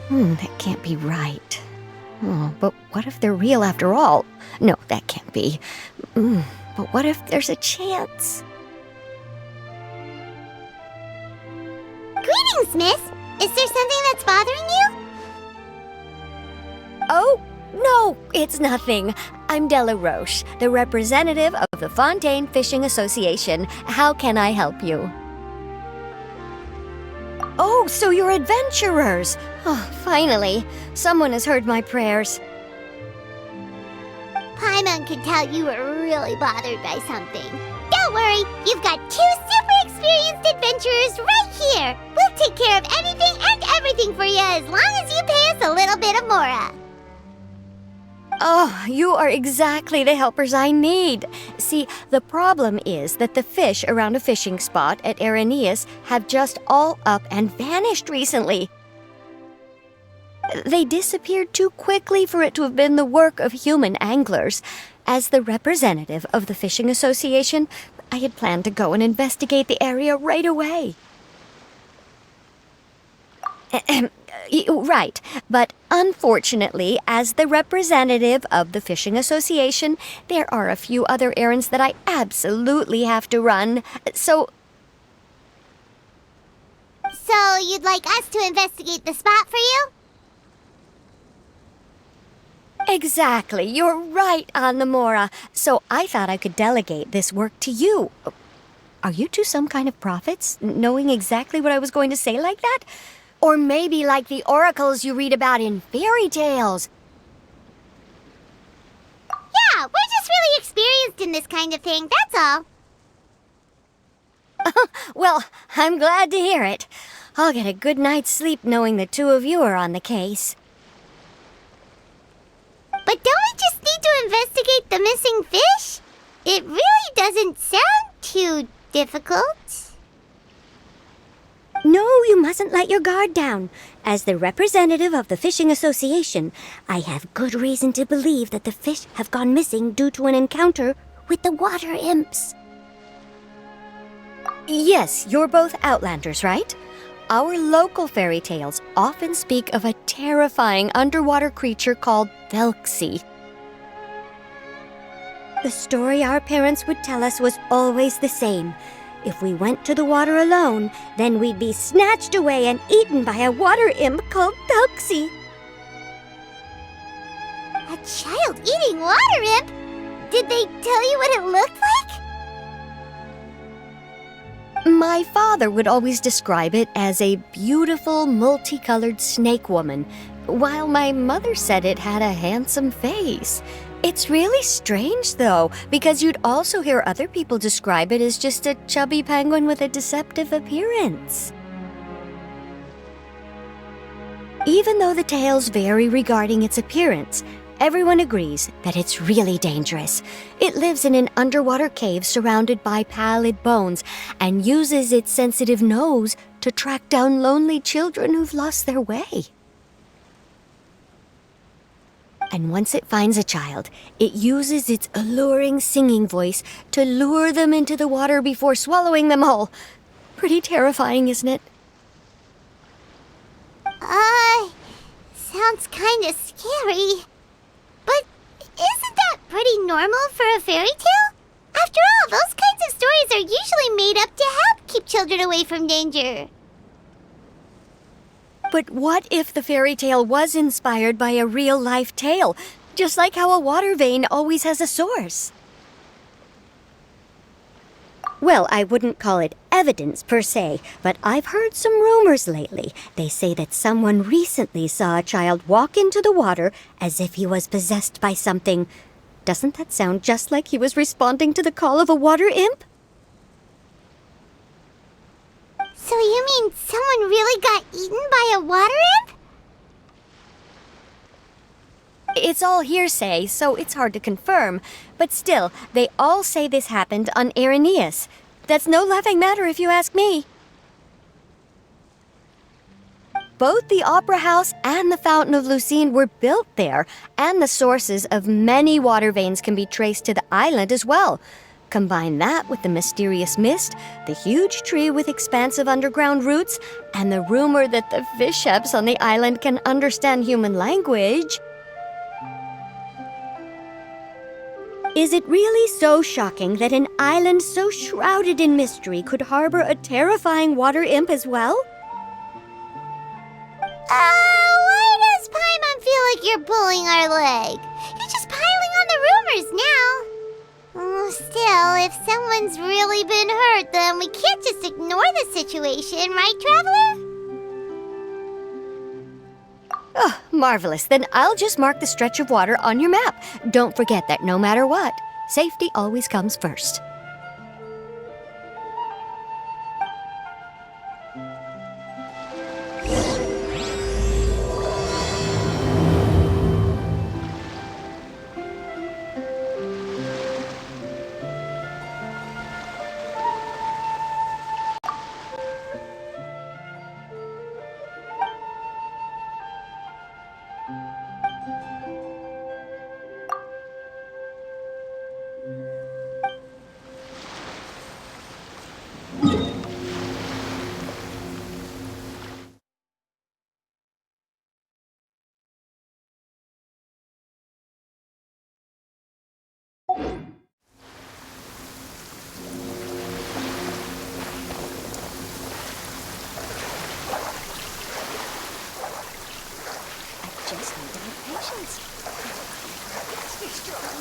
That can't be right. Oh, but what if they're real after all? No, that can't be. But what if there's a chance? Greetings, miss. Is there something that's bothering you? Oh, no, it's nothing. I'm Della Roche, the representative of the Fontaine Fishing Association. How can I help you? Oh, so you're adventurers! Oh, finally, someone has heard my prayers. Paimon could tell you were really bothered by something. Don't worry, you've got 2 super experienced adventurers right here. We'll take care of anything and everything for you as long as you pay us a little bit of mora. Oh, you are exactly the helpers I need. See, the problem is that the fish around a fishing spot at Araneus have just all up and vanished recently. They disappeared too quickly for it to have been the work of human anglers. As the representative of the Fishing Association, I had planned to go and investigate the area right away. Right, but unfortunately, as the representative of the Fishing Association, there are a few other errands that I absolutely have to run, So you'd like us to investigate the spot for you? Exactly, you're right on the mora. So I thought I could delegate this work to you. Are you two some kind of prophets, knowing exactly what I was going to say like that? Or maybe like the oracles you read about in fairy tales. Yeah, we're just really experienced in this kind of thing, that's all. Well, I'm glad to hear it. I'll get a good night's sleep knowing the 2 of you are on the case. But don't we just need to investigate the missing fish? It really doesn't sound too difficult. No, you mustn't let your guard down. As the representative of the Fishing Association, I have good reason to believe that the fish have gone missing due to an encounter with the water imps. Yes, you're both Outlanders, right? Our local fairy tales often speak of a terrifying underwater creature called Thelxie. The story our parents would tell us was always the same. If we went to the water alone, then we'd be snatched away and eaten by a water imp called Thelxie. A child-eating water imp? Did they tell you what it looked like? My father would always describe it as a beautiful, multicolored snake woman, while my mother said it had a handsome face. It's really strange, though, because you'd also hear other people describe it as just a chubby penguin with a deceptive appearance. Even though the tales vary regarding its appearance, everyone agrees that it's really dangerous. It lives in an underwater cave surrounded by pallid bones and uses its sensitive nose to track down lonely children who've lost their way. And once it finds a child, it uses its alluring singing voice to lure them into the water before swallowing them all. Pretty terrifying, isn't it? Sounds kinda scary. But isn't that pretty normal for a fairy tale? After all, those kinds of stories are usually made up to help keep children away from danger. But what if the fairy tale was inspired by a real-life tale, just like how a water vein always has a source? Well, I wouldn't call it evidence per se, but I've heard some rumors lately. They say that someone recently saw a child walk into the water as if he was possessed by something. Doesn't that sound just like he was responding to the call of a water imp? So you mean someone really got eaten by a water imp? It's all hearsay, so it's hard to confirm. But still, they all say this happened on Irenaeus. That's no laughing matter if you ask me. Both the Opera House and the Fountain of Lucine were built there, and the sources of many water veins can be traced to the island as well. Combine that with the mysterious mist, the huge tree with expansive underground roots, and the rumor that the fishheps on the island can understand human language. Is it really so shocking that an island so shrouded in mystery could harbor a terrifying water imp as well? Why does Paimon feel like you're pulling our leg? You're just piling on the rumors now. Still, if someone's really been hurt, then we can't just ignore the situation, right, Traveler? Oh, marvelous. Then I'll just mark the stretch of water on your map. Don't forget that no matter what, safety always comes first. Just need to have patience. Stay strong.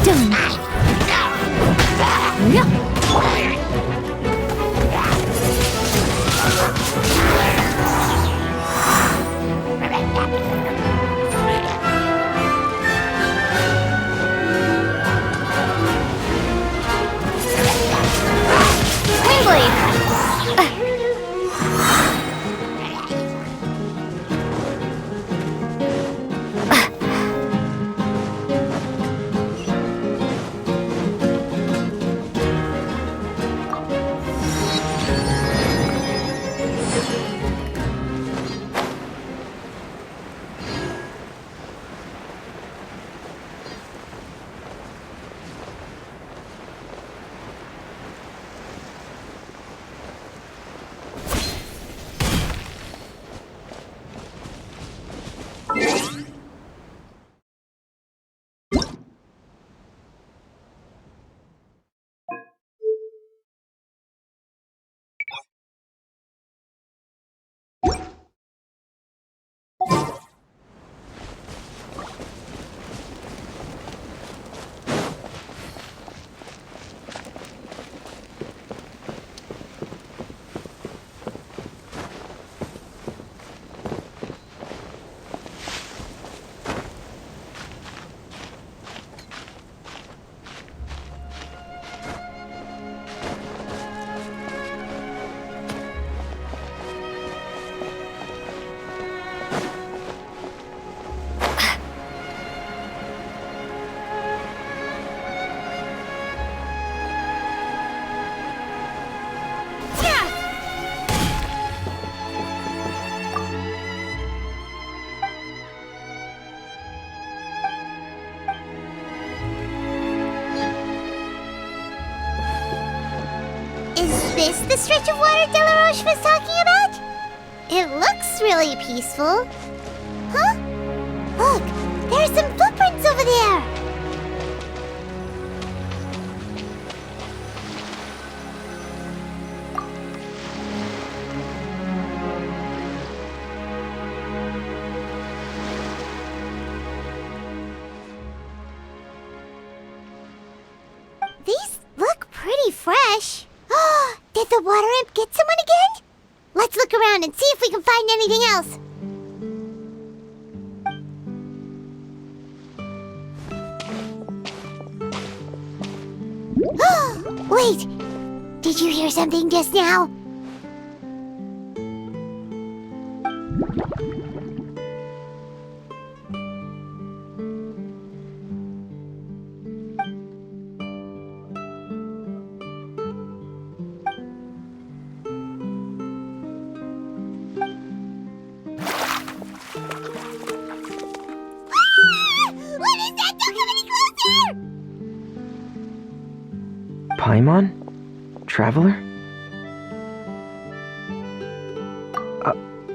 Done. Yeah. Is this the stretch of water Delaroche was talking about? It looks really peaceful. Huh? Look, there are some footprints over there. These look pretty fresh. Did the water imp get someone again? Let's look around and see if we can find anything else. Wait! Did you hear something just now? What is that? Don't come any closer! Paimon? Traveler?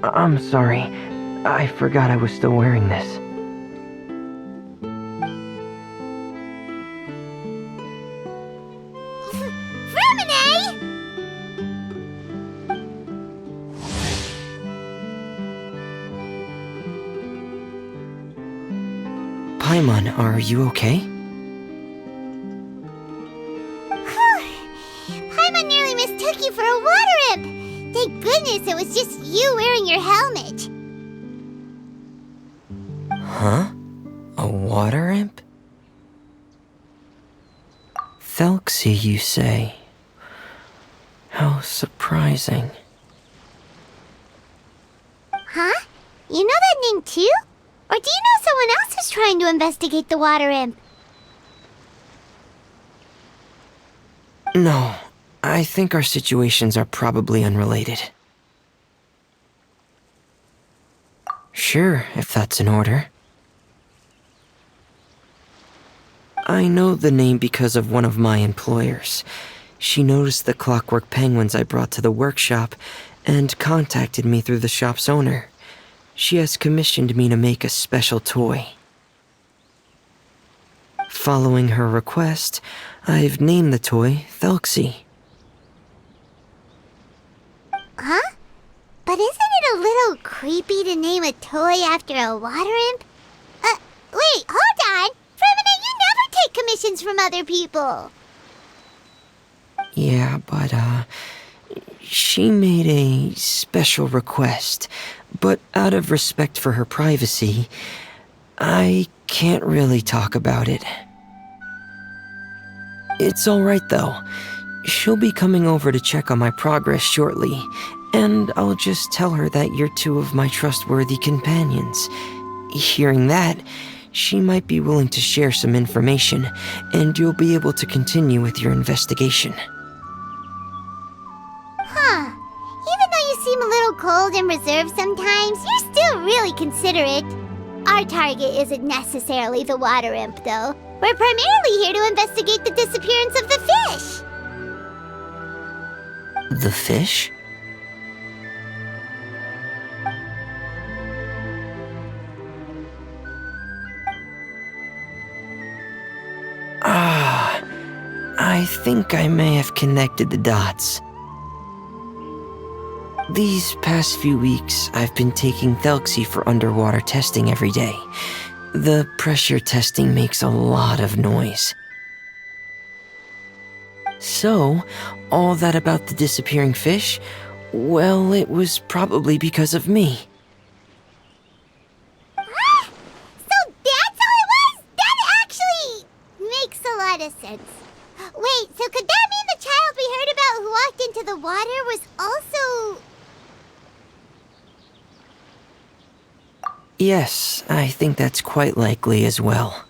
I'm sorry. I forgot I was still wearing this. Fremine! Paimon, are you okay? Paimon nearly mistook you for a water imp. Thank goodness it was just you wearing your helmet. Huh? A water imp? Thelxie, you say? How surprising. Huh? You know that name too? Or do you know someone else is trying to investigate the water imp? No, I think our situations are probably unrelated. Sure, if that's in order. I know the name because of one of my employers. She noticed the clockwork penguins I brought to the workshop and contacted me through the shop's owner. She has commissioned me to make a special toy. Following her request, I've named the toy Thelxie. Huh? But isn't it a little creepy to name a toy after a water imp? Wait, hold on! Fremine, you never take commissions from other people. Yeah, but, she made a special request, but out of respect for her privacy, I can't really talk about it. It's alright though. She'll be coming over to check on my progress shortly, and I'll just tell her that you're two of my trustworthy companions. Hearing that, she might be willing to share some information, and you'll be able to continue with your investigation. Huh. Even though you seem a little cold and reserved sometimes, you're still really considerate. Our target isn't necessarily the water imp, though. We're primarily here to investigate the disappearance of the fish. The fish? Ah, I think I may have connected the dots. These past few weeks, I've been taking Thelxie for underwater testing every day. The pressure testing makes a lot of noise. So, all that about the disappearing fish? Well, it was probably because of me. So that's how it was? That actually makes a lot of sense. Wait, so could that mean the child we heard about who walked into the water was also... Yes, I think that's quite likely as well.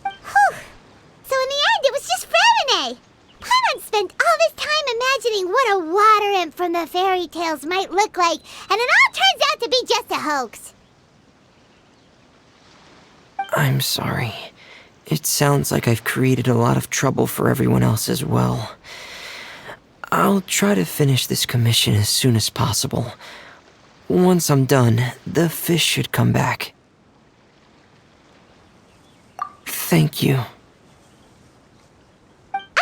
Whew. So in the end, it was just Fremine. Paimon spent all this time imagining what a water imp from the fairy tales might look like, and it all turns out to be just a hoax. I'm sorry. It sounds like I've created a lot of trouble for everyone else as well. I'll try to finish this commission as soon as possible. Once I'm done, the fish should come back. Thank you.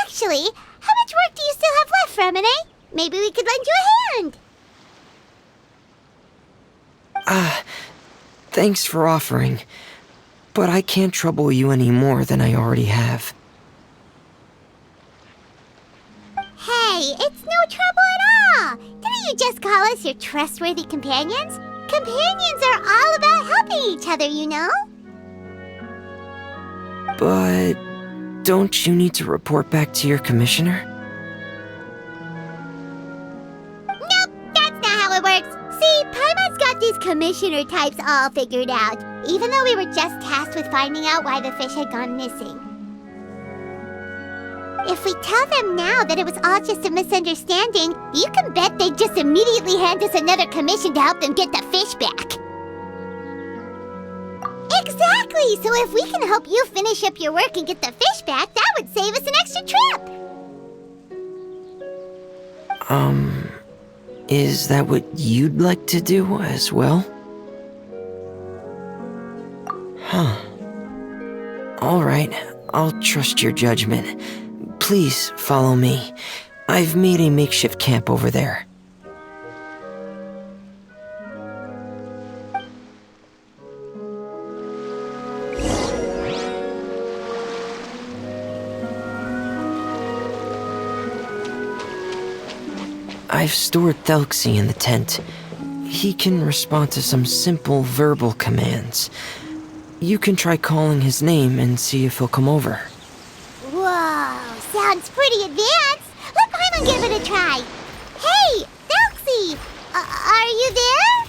Actually, how much work do you still have left, Fremine? Maybe we could lend you a hand. Thanks for offering, but I can't trouble you any more than I already have. Hey, it's no trouble at all. Didn't you just call us your trustworthy companions? Companions are all about helping each other, you know? But don't you need to report back to your commissioner? Nope, that's not how it works. See, Paimon's got these commissioner types all figured out, even though we were just tasked with finding out why the fish had gone missing. If we tell them now that it was all just a misunderstanding, you can bet they'd just immediately hand us another commission to help them get the fish back. Exactly! So if we can help you finish up your work and get the fish back, that would save us an extra trip! Is that what you'd like to do as well? Huh. Alright, I'll trust your judgment. Please follow me. I've made a makeshift camp over there. I've stored Thelxie in the tent. He can respond to some simple verbal commands. You can try calling his name and see if he'll come over. Whoa, sounds pretty advanced. Let Paimon give it a try. Hey, Thelxie! Are you there?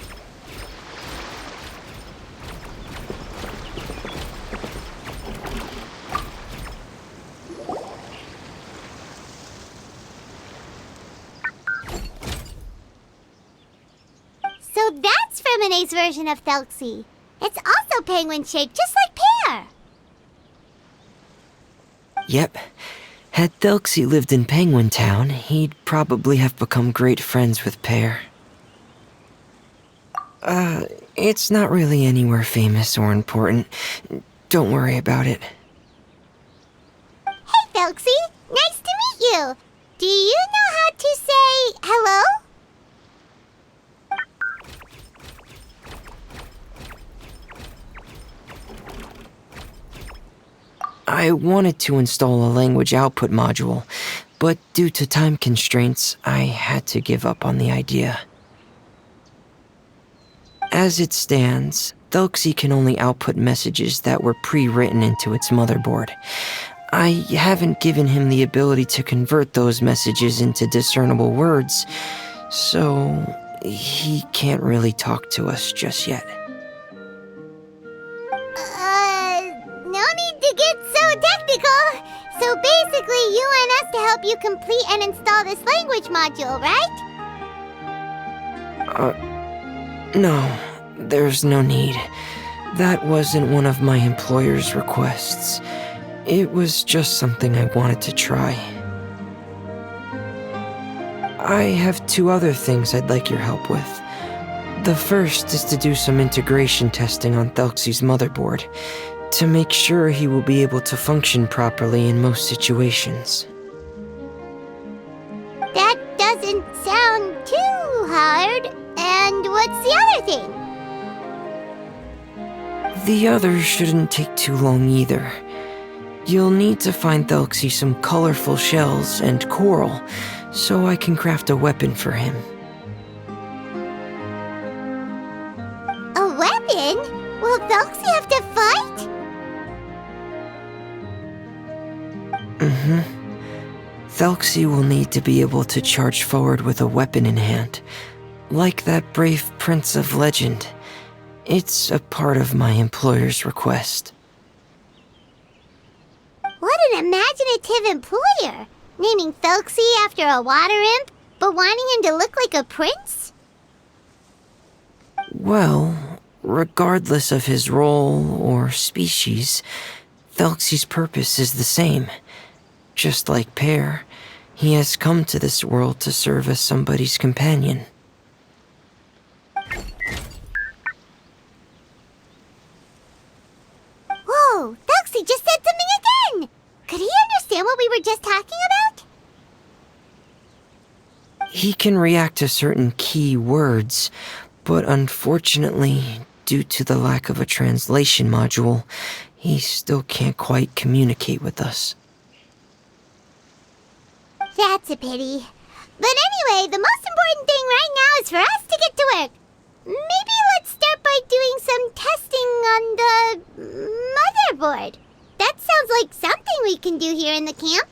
So that's Fremine's version of Thelxie. It's also penguin-shaped, just like Pear. Yep. Had Thelxie lived in Penguin Town, he'd probably have become great friends with Pear. It's not really anywhere famous or important. Don't worry about it. Hey, Thelxie! Nice to meet you! Do you know how to say hello? I wanted to install a language output module, but due to time constraints, I had to give up on the idea. As it stands, Thelxie can only output messages that were pre-written into its motherboard. I haven't given him the ability to convert those messages into discernible words, so he can't really talk to us just yet. No need to get so technical. So basically, you want us to help you complete and install this language module, right? No, there's no need. That wasn't one of my employer's requests. It was just something I wanted to try. I have 2 other things I'd like your help with. The first is to do some integration testing on Thelxie's motherboard, to make sure he will be able to function properly in most situations. That doesn't sound too hard. And what's the other thing? The other shouldn't take too long either. You'll need to find Thelxie some colorful shells and coral, so I can craft a weapon for him. A weapon? Will Thelxie have to fight? Thelxie will need to be able to charge forward with a weapon in hand, like that brave prince of legend. It's a part of my employer's request. What an imaginative employer! Naming Thelxie after a water imp, but wanting him to look like a prince? Well, regardless of his role or species, Thelxie's purpose is the same. Just like Pear, he has come to this world to serve as somebody's companion. Whoa, Thelxie just said something again! Could he understand what we were just talking about? He can react to certain key words, but unfortunately, due to the lack of a translation module, he still can't quite communicate with us. That's a pity. But anyway, the most important thing right now is for us to get to work. Maybe let's start by doing some testing on the motherboard. That sounds like something we can do here in the camp.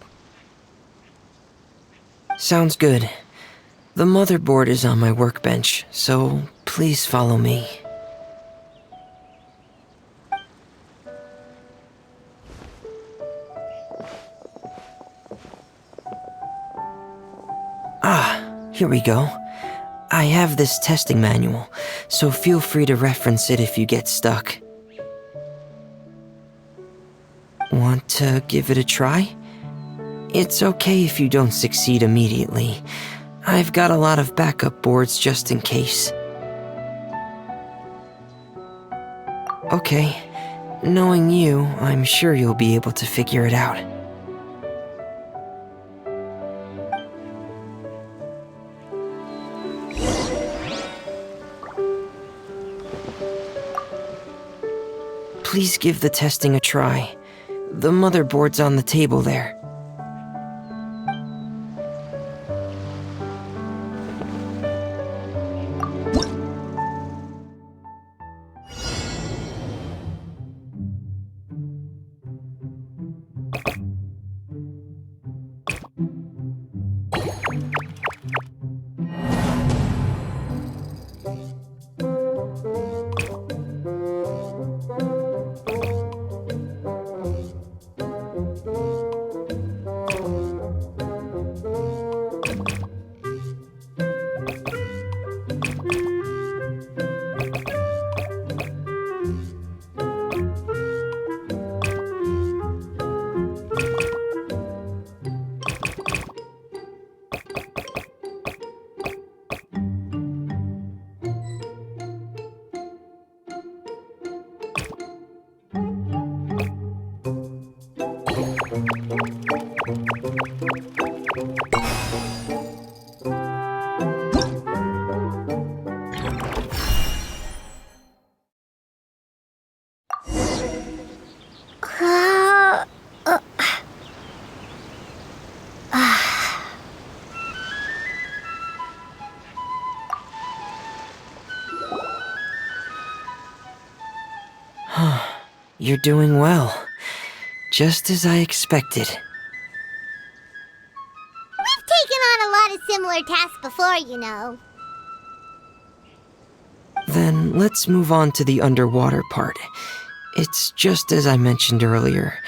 Sounds good. The motherboard is on my workbench, so please follow me. Here we go. I have this testing manual, so feel free to reference it if you get stuck. Want to give it a try? It's okay if you don't succeed immediately. I've got a lot of backup boards just in case. Okay, knowing you, I'm sure you'll be able to figure it out. Please give the testing a try. The motherboard's on the table there. You're doing well. Just as I expected. We've taken on a lot of similar tasks before, you know. Then let's move on to the underwater part. It's just as I mentioned earlier.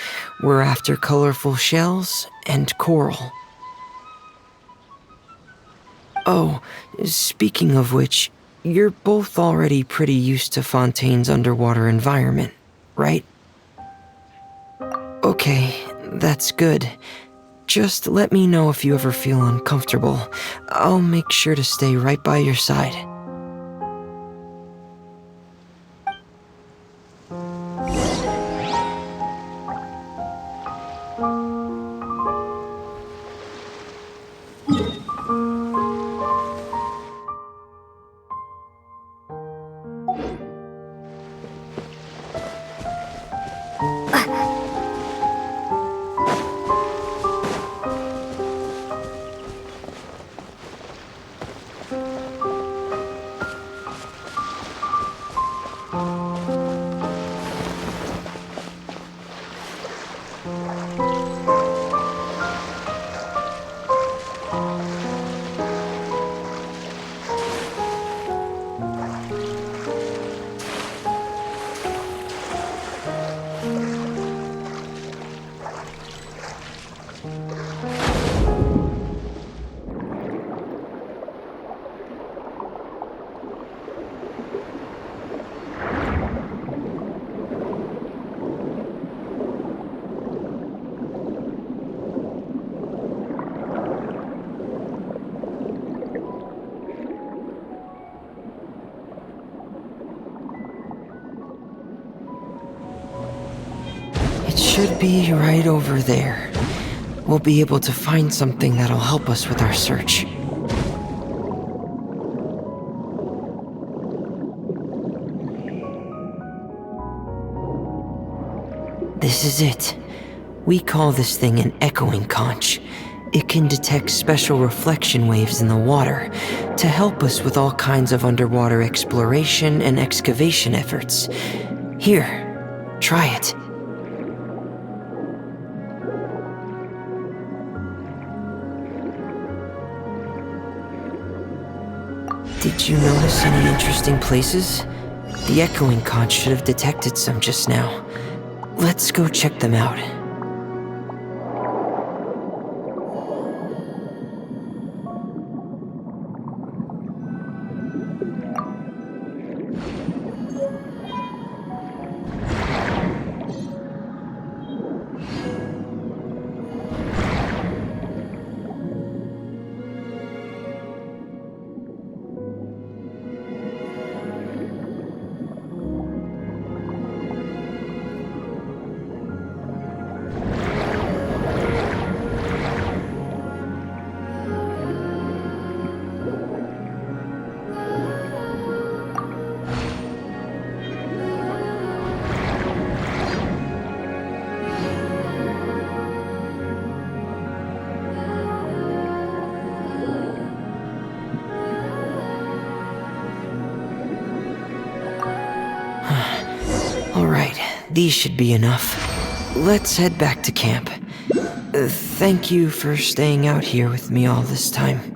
We're after colorful shells and coral. Oh, speaking of which, you're both already pretty used to Fontaine's underwater environment, right? Okay, that's good. Just let me know if you ever feel uncomfortable. I'll make sure to stay right by your side. It should be right over there. We'll be able to find something that'll help us with our search. This is it. We call this thing an echoing conch. It can detect special reflection waves in the water to help us with all kinds of underwater exploration and excavation efforts. Here, try it. Did you notice any interesting places? The echoing conch should have detected some just now. Let's go check them out. Alright, these should be enough. Let's head back to camp. Thank you for staying out here with me all this time.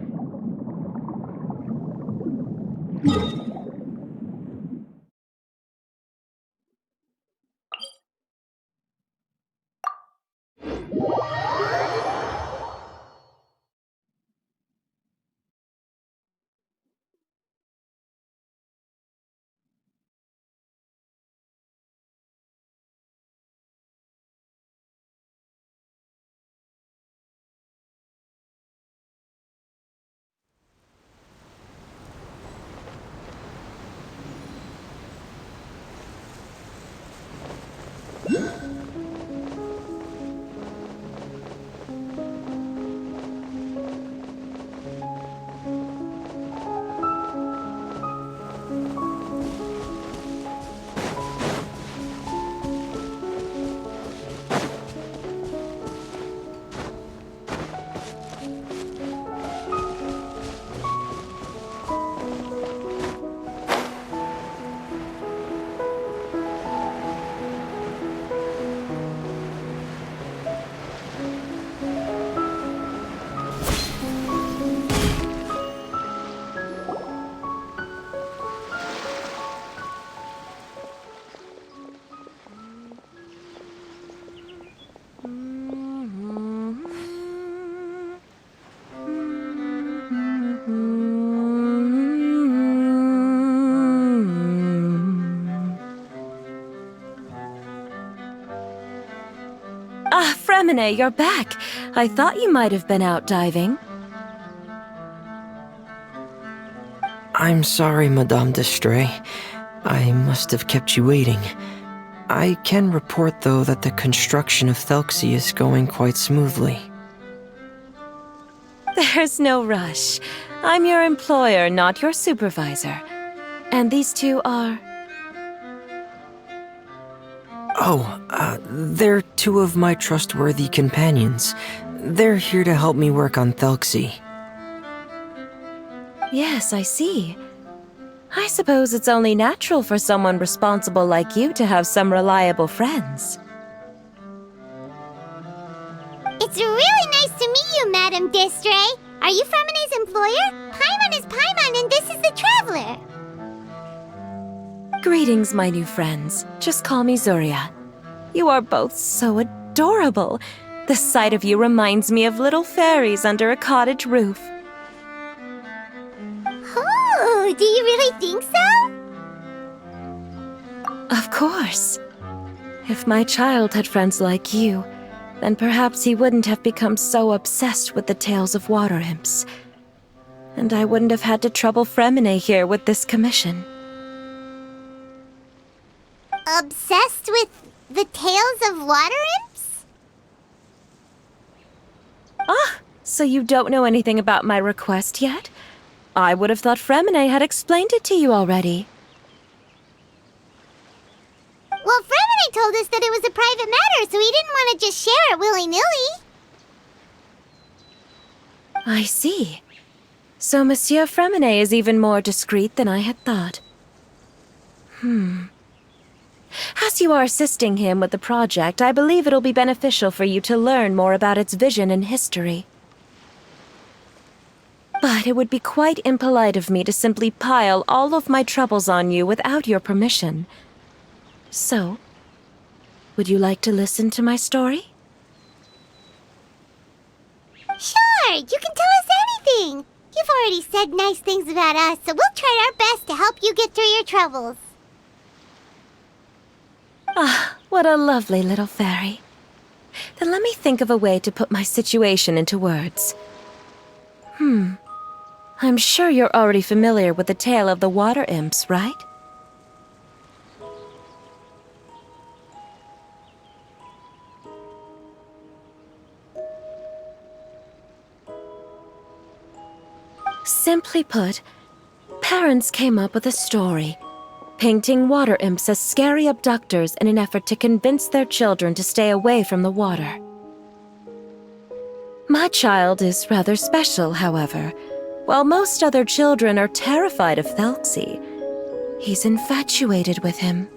Fremine, you're back. I thought you might have been out diving. I'm sorry, Madame d'Estray. I must have kept you waiting. I can report, though, that the construction of Thelxie is going quite smoothly. There's no rush. I'm your employer, not your supervisor. And these two are... They're two of my trustworthy companions. They're here to help me work on Thelxie. Yes, I see. I suppose it's only natural for someone responsible like you to have some reliable friends. It's really nice to meet you, Madame d'Estray. Are you Fremine's employer? Paimon is Paimon, and this is the Traveler. Greetings, my new friends. Just call me Zuria. You are both so adorable. The sight of you reminds me of little fairies under a cottage roof. Oh, do you really think so? Of course. If my child had friends like you, then perhaps he wouldn't have become so obsessed with the tales of water imps. And I wouldn't have had to trouble Fremine here with this commission. Obsessed with the tales of water imps? Ah, so you don't know anything about my request yet? I would have thought Fremine had explained it to you already. Well, Fremine told us that it was a private matter, so he didn't want to just share it willy-nilly. I see. So Monsieur Fremine is even more discreet than I had thought. As you are assisting him with the project, I believe it'll be beneficial for you to learn more about its vision and history. But it would be quite impolite of me to simply pile all of my troubles on you without your permission. So, would you like to listen to my story? Sure, you can tell us anything. You've already said nice things about us, so we'll try our best to help you get through your troubles. Ah, what a lovely little fairy. Then let me think of a way to put my situation into words. I'm sure you're already familiar with the tale of the water imps, right? Simply put, parents came up with a story, painting water imps as scary abductors in an effort to convince their children to stay away from the water. My child is rather special, however. While most other children are terrified of Thelxie, he's infatuated with him.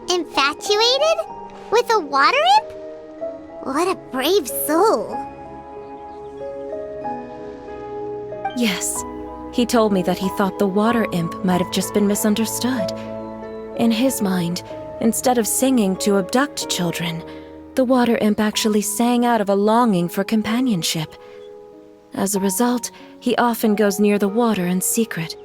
Infatuated? With a water imp? What a brave soul. Yes, he told me that he thought the water imp might have just been misunderstood. In his mind, instead of singing to abduct children, the water imp actually sang out of a longing for companionship. As a result, he often goes near the water in secret.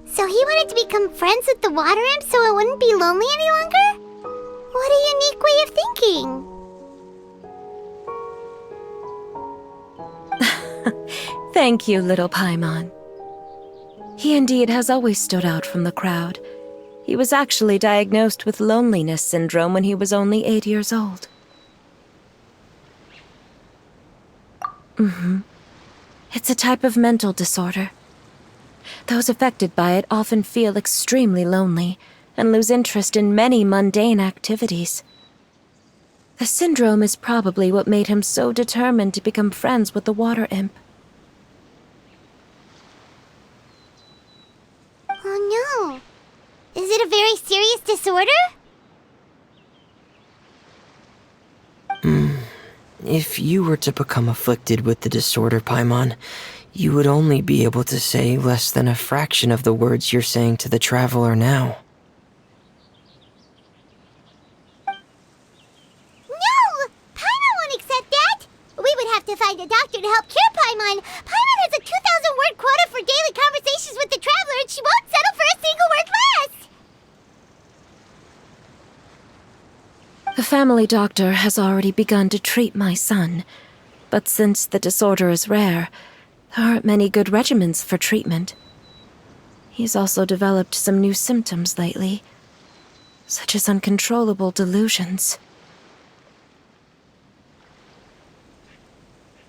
So he wanted to become friends with the water imp so it wouldn't be lonely any longer? What a unique way of thinking. Thank you, little Paimon. He indeed has always stood out from the crowd. He was actually diagnosed with loneliness syndrome when he was only 8 years old. It's a type of mental disorder. Those affected by it often feel extremely lonely and lose interest in many mundane activities. The syndrome is probably what made him so determined to become friends with the water imp. Oh no. Is it a very serious disorder? If you were to become afflicted with the disorder, Paimon, you would only be able to say less than a fraction of the words you're saying to the Traveler now. No! Paimon won't accept that! We would have to find a doctor to help cure Paimon. Paimon has a 2,000-word quota for daily conversations with the Traveler, and she won't settle for a single word less! The family doctor has already begun to treat my son, but since the disorder is rare, there aren't many good regimens for treatment. He's also developed some new symptoms lately, such as uncontrollable delusions.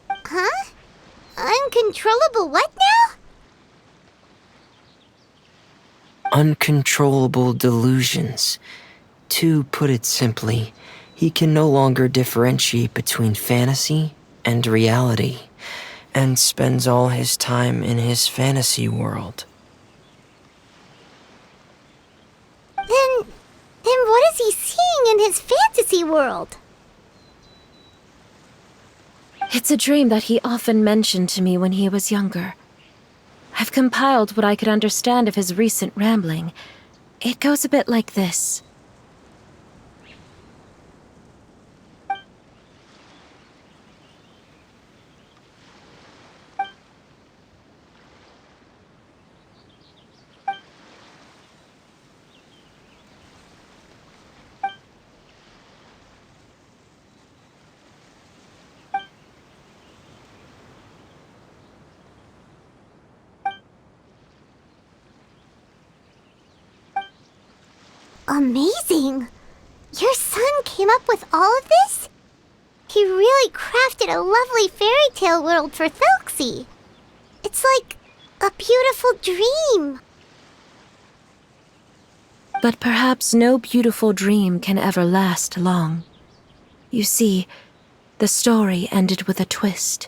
Huh? Uncontrollable what now? Uncontrollable delusions. To put it simply, he can no longer differentiate between fantasy and reality, and spends all his time in his fantasy world. Then what is he seeing in his fantasy world? It's a dream that he often mentioned to me when he was younger. I've compiled what I could understand of his recent rambling. It goes a bit like this. Amazing! Your son came up with all of this? He really crafted a lovely fairy tale world for Thelxie. It's like a beautiful dream. But perhaps no beautiful dream can ever last long. You see, the story ended with a twist.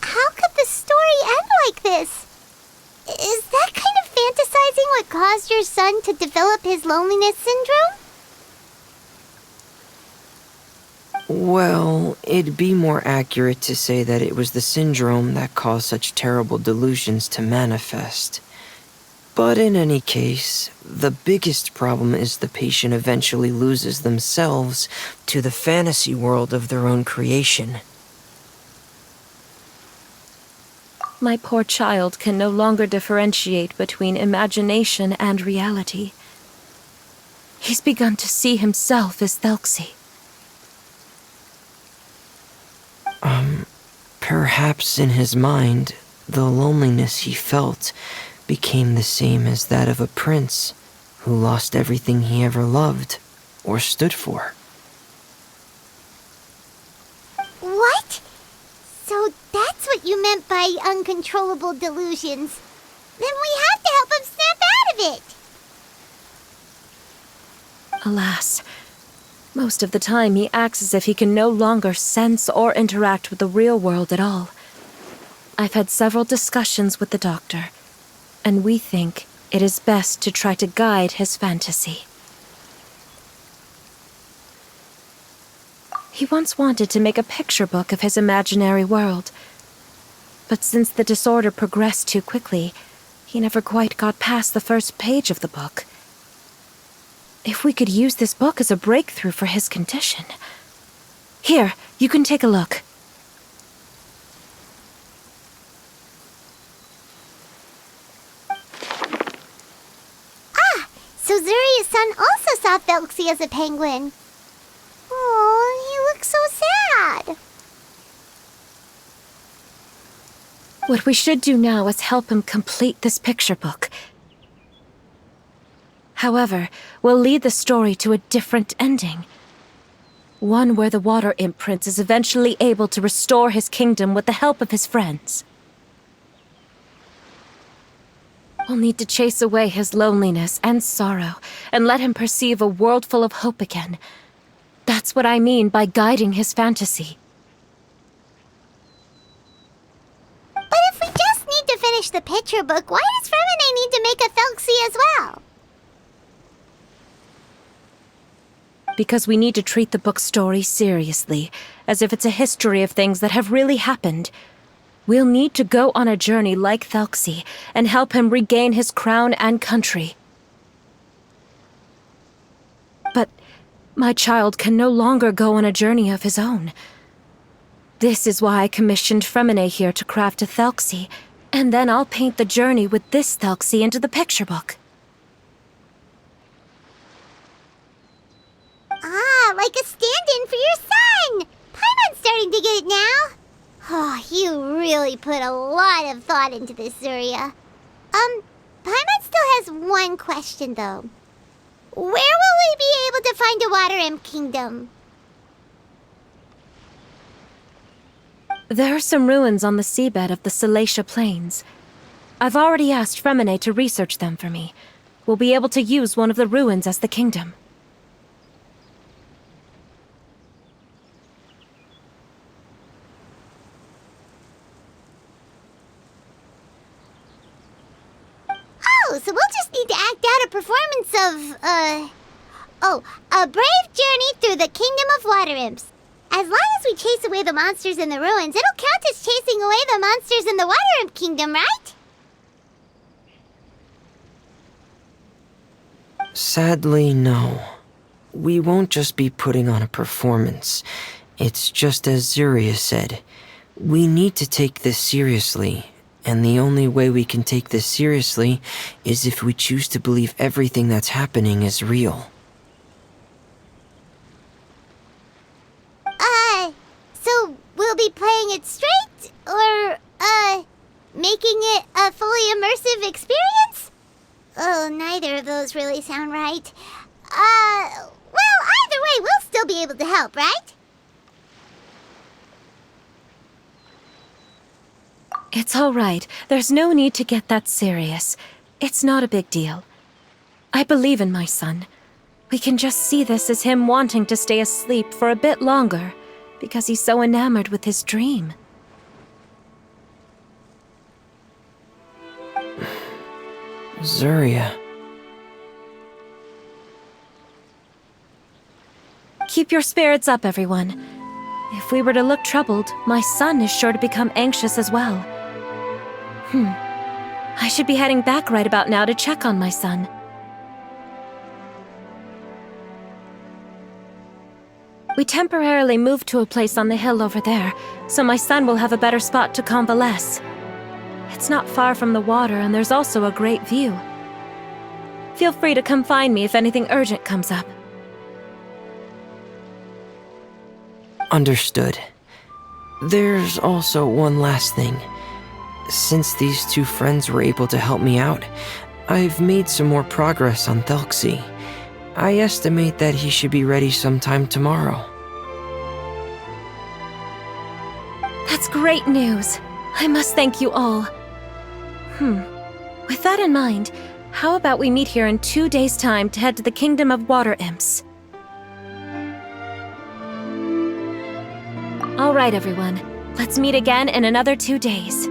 How could the story end like this? Is that kind of fantasizing what caused your son to develop his loneliness syndrome? Well, it'd be more accurate to say that it was the syndrome that caused such terrible delusions to manifest. But in any case, the biggest problem is the patient eventually loses themselves to the fantasy world of their own creation. My poor child can no longer differentiate between imagination and reality. He's begun to see himself as Thelxie. Perhaps in his mind, the loneliness he felt became the same as that of a prince who lost everything he ever loved or stood for. What? So that's what you meant by uncontrollable delusions. Then we have to help him snap out of it. Alas, most of the time he acts as if he can no longer sense or interact with the real world at all. I've had several discussions with the doctor, and we think it is best to try to guide his fantasy. He once wanted to make a picture book of his imaginary world, but since the disorder progressed too quickly, he never quite got past the first page of the book. If we could use this book as a breakthrough for his condition. Here, you can take a look. So Zuri's son also saw Thelxie as a penguin. Oh, he looks so sad. What we should do now is help him complete this picture book. However, we'll lead the story to a different ending. One where the Water Imp Prince is eventually able to restore his kingdom with the help of his friends. We'll need to chase away his loneliness and sorrow, and let him perceive a world full of hope again. That's what I mean by guiding his fantasy. But if we just need to finish the picture book, why does Femine need to make a Thelxie as well? because we need to treat the book's story seriously, as if it's a history of things that have really happened. We'll need to go on a journey like Thelxie and help him regain his crown and country. But my child can no longer go on a journey of his own. This is why I commissioned Fremine here to craft a Thelxie, and then I'll paint the journey with this Thelxie into the picture book. Ah, like a stand-in for your son! Paimon's starting to get it now. Oh, you really put a lot of thought into this, Zuria. Paimon still has one question, though. Where will we be able to find a Water Imp Kingdom? There are some ruins on the seabed of the Salacia Plains. I've already asked Fremine to research them for me. We'll be able to use one of the ruins as the kingdom. Oh, so we'll just need to act out a performance of, a brave journey through the Kingdom of Water Imps. As long as we chase away the monsters in the ruins, it'll count as chasing away the monsters in the Water Imp Kingdom, right? Sadly, no. We won't just be putting on a performance. It's just as Zuria said. We need to take this seriously. And the only way we can take this seriously is if we choose to believe everything that's happening is real. So we'll be playing it straight, or, making it a fully immersive experience? Oh, neither of those really sound right. Well, either way, we'll still be able to help, right? It's all right. There's no need to get that serious. It's not a big deal. I believe in my son. We can just see this as him wanting to stay asleep for a bit longer, because he's so enamored with his dream. Zuria. Keep your spirits up, everyone. If we were to look troubled, my son is sure to become anxious as well. I should be heading back right about now to check on my son. We temporarily moved to a place on the hill over there, so my son will have a better spot to convalesce. It's not far from the water, and there's also a great view. Feel free to come find me if anything urgent comes up. Understood. There's also one last thing. Since these two friends were able to help me out, I've made some more progress on Thelxie. I estimate that he should be ready sometime tomorrow. That's great news. I must thank you all. With that in mind, how about we meet here in 2 days' time to head to the Kingdom of Water Imps? All right, everyone. Let's meet again in another 2 days.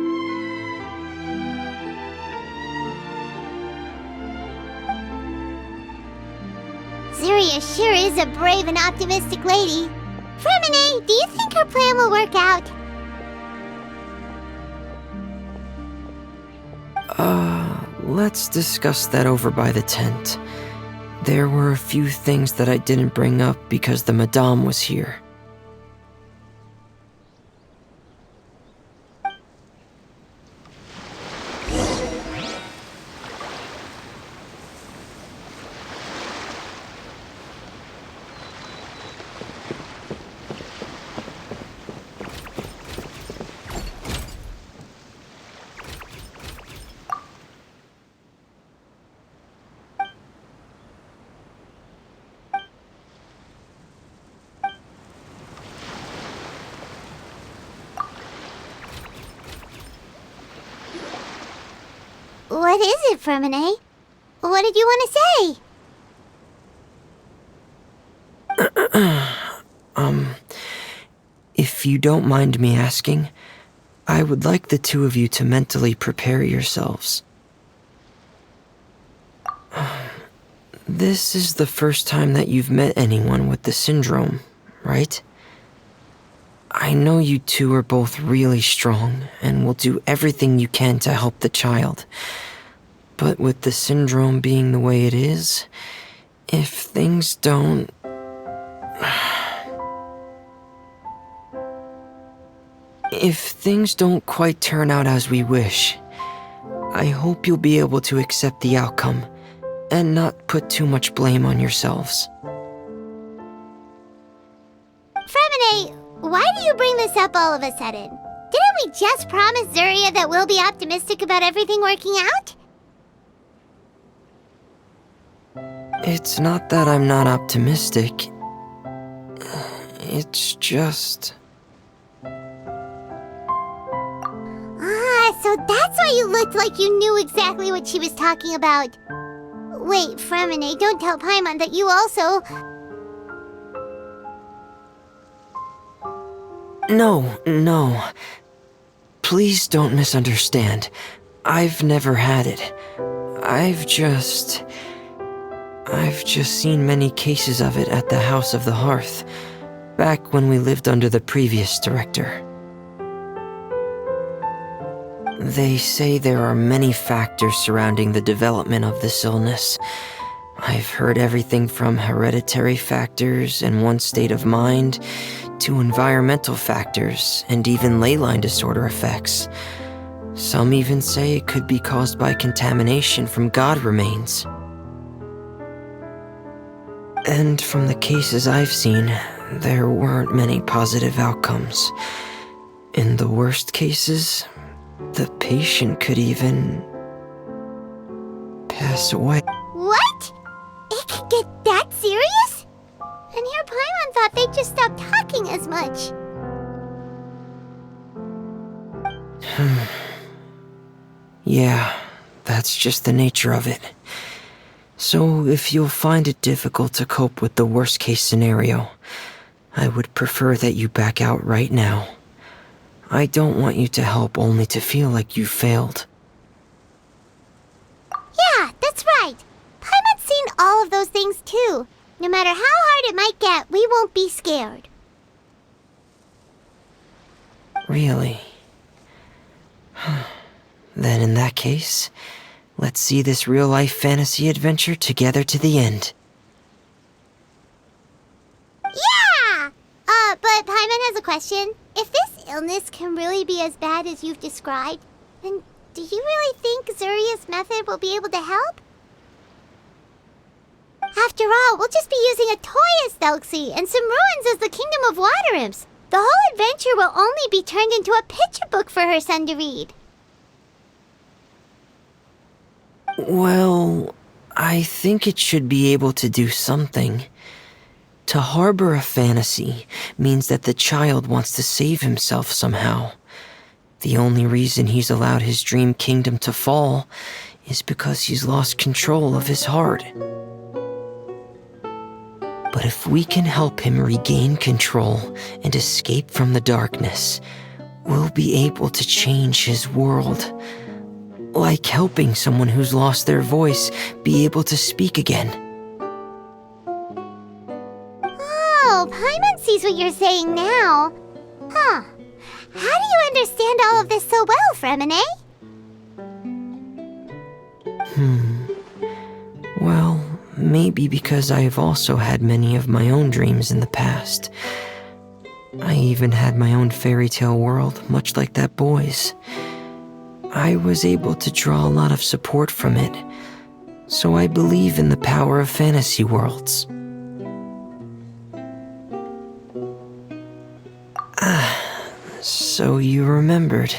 Zuria sure is a brave and optimistic lady. Fremine, do you think her plan will work out? Let's discuss that over by the tent. There were a few things that I didn't bring up because the Madame was here. What is it, Fremine? What did you want to say? If you don't mind me asking, I would like the two of you to mentally prepare yourselves. This is the first time that you've met anyone with the syndrome, right? I know you two are both really strong and will do everything you can to help the child. But with the syndrome being the way it is, if things don't... If things don't quite turn out as we wish, I hope you'll be able to accept the outcome and not put too much blame on yourselves. Fremine, why do you bring this up all of a sudden? Didn't we just promise Zuria that we'll be optimistic about everything working out? It's not that I'm not optimistic. It's just... So that's why you looked like you knew exactly what she was talking about. Wait, Fremine, don't tell Paimon that you also... No. Please don't misunderstand. I've never had it. I've just seen many cases of it at the House of the Hearth, back when we lived under the previous director. They say there are many factors surrounding the development of this illness. I've heard everything from hereditary factors and one's state of mind, to environmental factors and even ley line disorder effects. Some even say it could be caused by contamination from god remains. And from the cases I've seen, there weren't many positive outcomes. In the worst cases, the patient could even pass away. What? It could get that serious? And here Paimon thought they'd just stop talking as much. Yeah, that's just the nature of it. So if you'll find it difficult to cope with the worst case scenario, I would prefer that you back out right now. I don't want you to help only to feel like you failed. Yeah, that's right. Paimon's seen all of those things too. No matter how hard it might get, we won't be scared. Really? Then in that case, let's see this real-life fantasy adventure together to the end. Yeah! But Paimon has a question. If this illness can really be as bad as you've described, then do you really think Zuria's method will be able to help? After all, we'll just be using a toy as Thelxie and some ruins as the Kingdom of Water Imps. The whole adventure will only be turned into a picture book for her son to read. Well, I think it should be able to do something. To harbor a fantasy means that the child wants to save himself somehow. The only reason he's allowed his dream kingdom to fall is because he's lost control of his heart. But if we can help him regain control and escape from the darkness, we'll be able to change his world. Like helping someone who's lost their voice be able to speak again. Oh, Paimon sees what you're saying now. Huh. How do you understand all of this so well, Fremine? Well, maybe because I have also had many of my own dreams in the past. I even had my own fairy tale world, much like that boy's. I was able to draw a lot of support from it, so I believe in the power of fantasy worlds. So you remembered.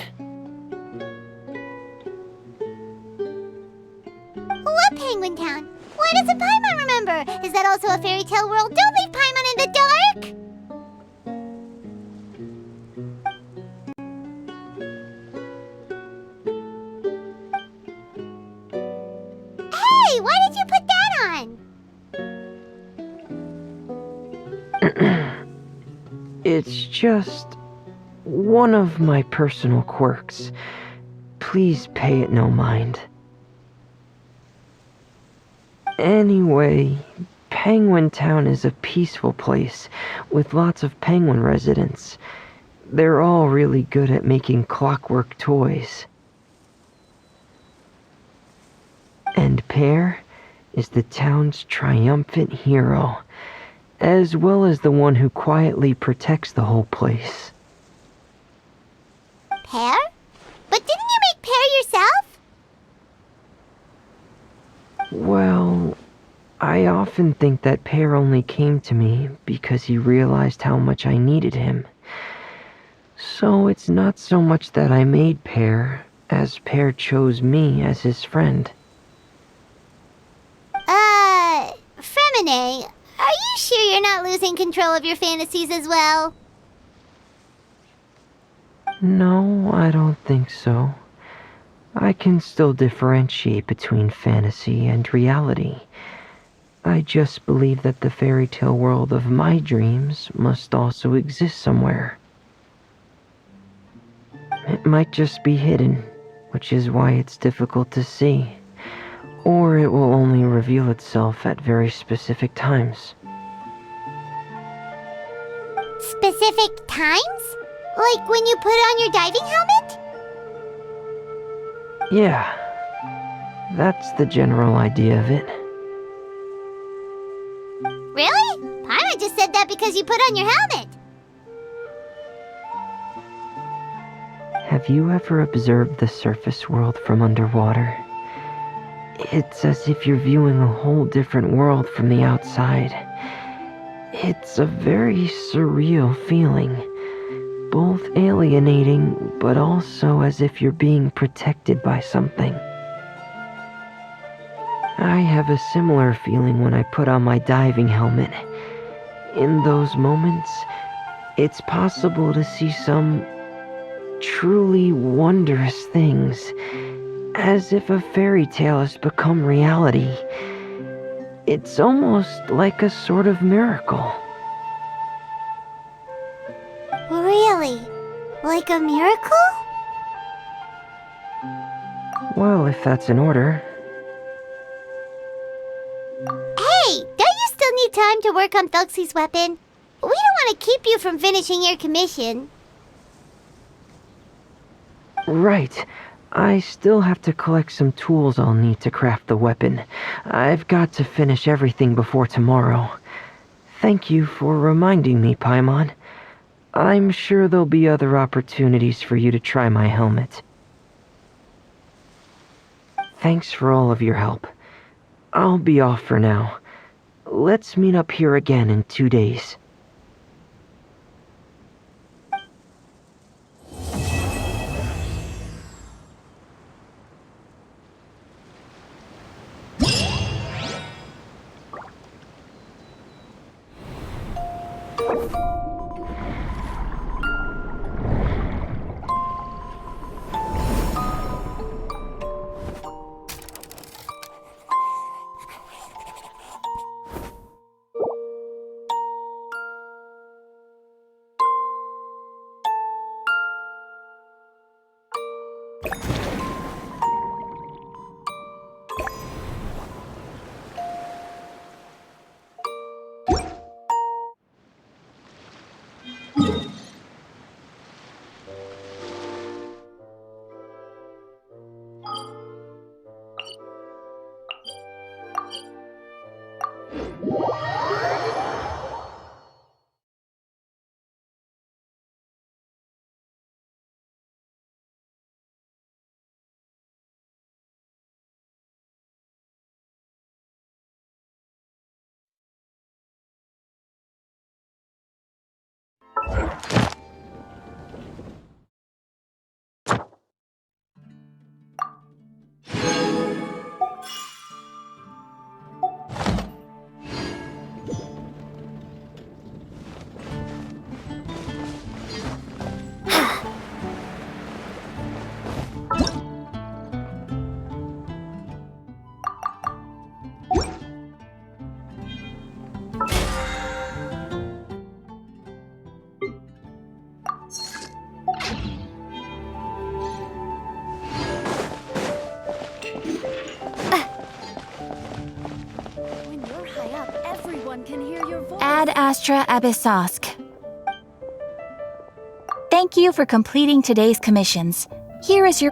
What Penguin Town? Why doesn't Paimon remember? Is that also a fairy tale world? Don't leave Paimon in the dark! Hey, why did you put that on? It's just one of my personal quirks. Please pay it no mind. Anyway, Penguin Town is a peaceful place with lots of penguin residents. They're all really good at making clockwork toys. And Pear is the town's triumphant hero, as well as the one who quietly protects the whole place. Pear? But didn't you make Pear yourself? Well, I often think that Pear only came to me because he realized how much I needed him. So it's not so much that I made Pear, as Pear chose me as his friend. Fremine, are you sure you're not losing control of your fantasies as well? No, I don't think so. I can still differentiate between fantasy and reality. I just believe that the fairy tale world of my dreams must also exist somewhere. It might just be hidden, which is why it's difficult to see. Or it will only reveal itself at very specific times. Specific times? Like when you put on your diving helmet? Yeah, that's the general idea of it. Really? Paimon just said that because you put on your helmet. Have you ever observed the surface world from underwater? It's as if you're viewing a whole different world from the outside. It's a very surreal feeling, both alienating, but also as if you're being protected by something. I have a similar feeling when I put on my diving helmet. In those moments, it's possible to see some truly wondrous things, as if a fairy tale has become reality. It's almost like a sort of miracle. Really? Like a miracle? Well, if that's in order. Hey, don't you still need time to work on Thuxie's weapon? We don't want to keep you from finishing your commission. Right. I still have to collect some tools I'll need to craft the weapon. I've got to finish everything before tomorrow. Thank you for reminding me, Paimon. I'm sure there'll be other opportunities for you to try my helmet. Thanks for all of your help. I'll be off for now. Let's meet up here again in 2 days. Everyone can hear your voice. Ad Astra Abyssosk. Thank you for completing today's commissions. Here is your...